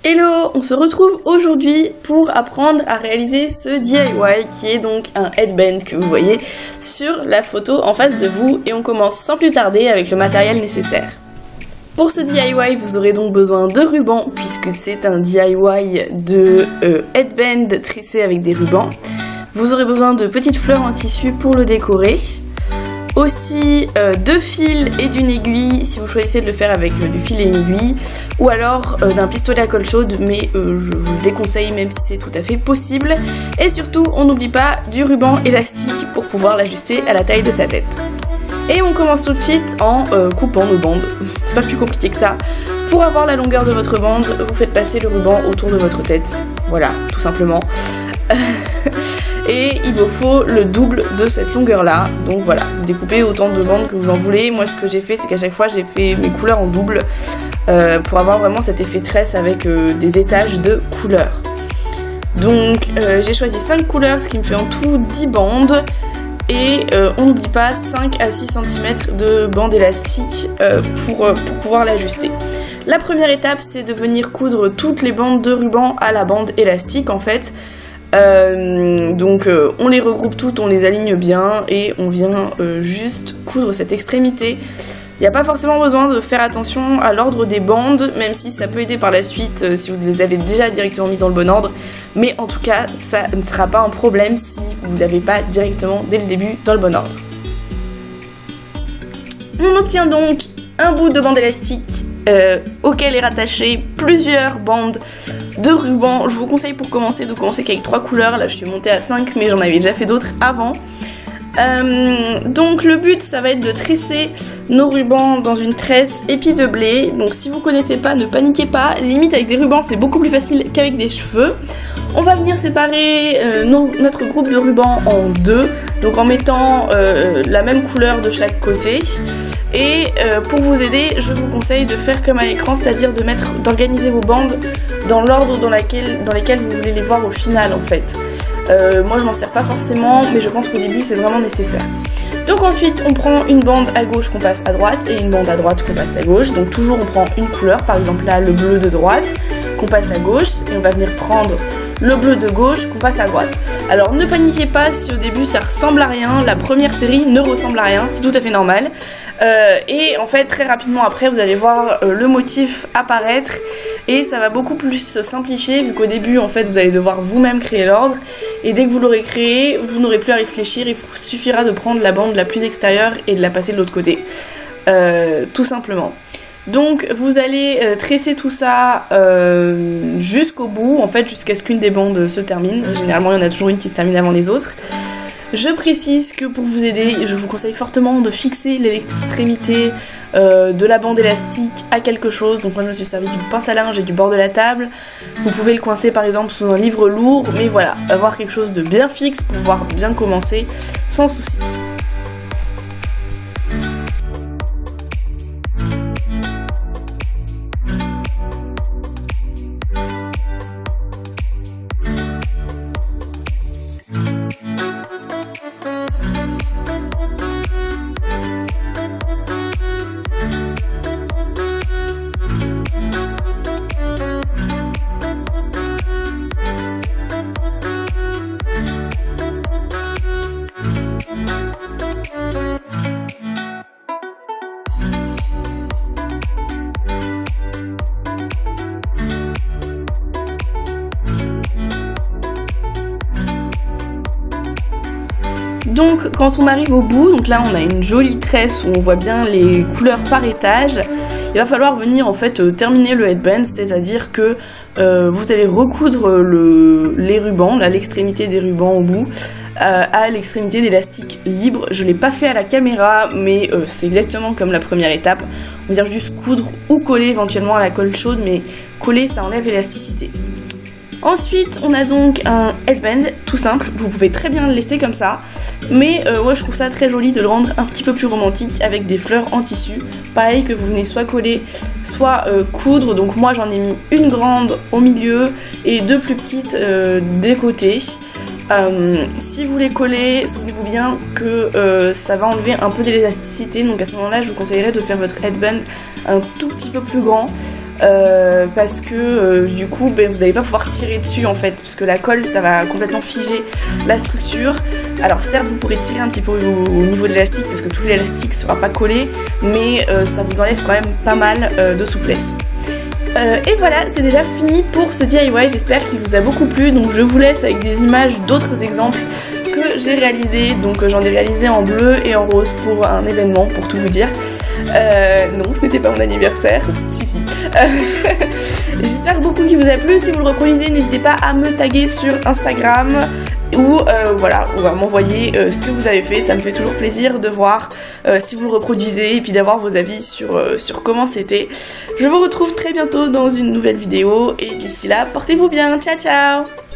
Hello, on se retrouve aujourd'hui pour apprendre à réaliser ce DIY qui est donc un headband que vous voyez sur la photo en face de vous et on commence sans plus tarder avec le matériel nécessaire. Pour ce DIY, vous aurez donc besoin de rubans puisque c'est un DIY de headband tressé avec des rubans. Vous aurez besoin de petites fleurs en tissu pour le décorer. Aussi deux fils et d'une aiguille si vous choisissez de le faire avec du fil et une aiguille, ou alors d'un pistolet à colle chaude, mais je vous le déconseille même si c'est tout à fait possible. Et surtout on n'oublie pas du ruban élastique pour pouvoir l'ajuster à la taille de sa tête. Et on commence tout de suite en coupant nos bandes, c'est pas plus compliqué que ça. Pour avoir la longueur de votre bande, vous faites passer le ruban autour de votre tête, voilà, tout simplement. Et il vous faut le double de cette longueur là, donc voilà, vous découpez autant de bandes que vous en voulez. Moi ce que j'ai fait c'est qu'à chaque fois j'ai fait mes couleurs en double pour avoir vraiment cet effet tresse avec des étages de couleurs. Donc j'ai choisi 5 couleurs, ce qui me fait en tout 10 bandes. Et on n'oublie pas 5 à 6 cm de bande élastique pour pouvoir l'ajuster. La première étape c'est de venir coudre toutes les bandes de ruban à la bande élastique en fait. Donc on les regroupe toutes, on les aligne bien et on vient juste coudre cette extrémité. Il n'y a pas forcément besoin de faire attention à l'ordre des bandes, même si ça peut aider par la suite si vous les avez déjà directement mis dans le bon ordre. Mais en tout cas, ça ne sera pas un problème si vous ne l'avez pas directement dès le début dans le bon ordre. On obtient donc un bout de bande élastique auquel est rattaché plusieurs bandes de ruban. Je vous conseille pour commencer de commencer qu'avec 3 couleurs. Là je suis montée à 5 mais j'en avais déjà fait d'autres avant. Donc le but ça va être de tresser nos rubans dans une tresse épi de blé. Donc si vous connaissez pas, ne paniquez pas, limite avec des rubans c'est beaucoup plus facile qu'avec des cheveux. On va venir séparer notre groupe de rubans en deux, donc en mettant la même couleur de chaque côté. Et pour vous aider, je vous conseille de faire comme à l'écran, c'est-à-dire d'organiser vos bandes dans l'ordre dans lesquels vous voulez les voir au final en fait. Moi je m'en sers pas forcément, mais je pense qu'au début c'est vraiment nécessaire. Donc ensuite on prend une bande à gauche qu'on passe à droite et une bande à droite qu'on passe à gauche. Donc toujours on prend une couleur, par exemple là le bleu de droite qu'on passe à gauche et on va venir prendre le bleu de gauche qu'on passe à droite. Alors ne paniquez pas si au début ça ressemble à rien, la première série ne ressemble à rien, c'est tout à fait normal. Et en fait très rapidement après vous allez voir le motif apparaître et ça va beaucoup plus se simplifier vu qu'au début en fait vous allez devoir vous-même créer l'ordre et dès que vous l'aurez créé vous n'aurez plus à réfléchir, il suffira de prendre la bande la plus extérieure et de la passer de l'autre côté, tout simplement. Donc vous allez tresser tout ça jusqu'au bout, en fait jusqu'à ce qu'une des bandes se termine. Généralement il y en a toujours une qui se termine avant les autres. Je précise que pour vous aider, je vous conseille fortement de fixer l'extrémité de la bande élastique à quelque chose. Donc moi je me suis servi d'une pince à linge et du bord de la table. Vous pouvez le coincer par exemple sous un livre lourd, mais voilà, avoir quelque chose de bien fixe pour pouvoir bien commencer sans souci. Donc quand on arrive au bout, donc là on a une jolie tresse où on voit bien les couleurs par étage, il va falloir venir en fait terminer le headband, c'est-à-dire que vous allez recoudre les rubans, là l'extrémité des rubans au bout, à l'extrémité d'élastique libre. Je l'ai pas fait à la caméra mais c'est exactement comme la première étape, on vient juste coudre ou coller éventuellement à la colle chaude, mais coller ça enlève l'élasticité. Ensuite on a donc un headband tout simple, vous pouvez très bien le laisser comme ça, mais ouais, je trouve ça très joli de le rendre un petit peu plus romantique avec des fleurs en tissu, pareil que vous venez soit coller soit coudre. Donc moi j'en ai mis une grande au milieu et deux plus petites des côtés. Si vous les collez, souvenez-vous bien que ça va enlever un peu d'élasticité, donc à ce moment-là je vous conseillerais de faire votre headband un tout petit peu plus grand. Parce que du coup vous n'allez pas pouvoir tirer dessus en fait, parce que la colle ça va complètement figer la structure. Alors certes vous pourrez tirer un petit peu au niveau de l'élastique parce que tout l'élastique sera pas collé, mais ça vous enlève quand même pas mal de souplesse. Et voilà, c'est déjà fini pour ce DIY, j'espère qu'il vous a beaucoup plu. Donc je vous laisse avec des images d'autres exemples que j'ai réalisés. Donc j'en ai réalisé en bleu et en rose pour un événement, pour tout vous dire. Non, ce n'était pas mon anniversaire. Si. J'espère beaucoup qu'il vous a plu. Si vous le reproduisez, n'hésitez pas à me taguer sur Instagram ou voilà, ou à m'envoyer ce que vous avez fait. Ça me fait toujours plaisir de voir si vous le reproduisez et puis d'avoir vos avis sur comment c'était. Je vous retrouve très bientôt dans une nouvelle vidéo et d'ici là, portez-vous bien. Ciao ciao.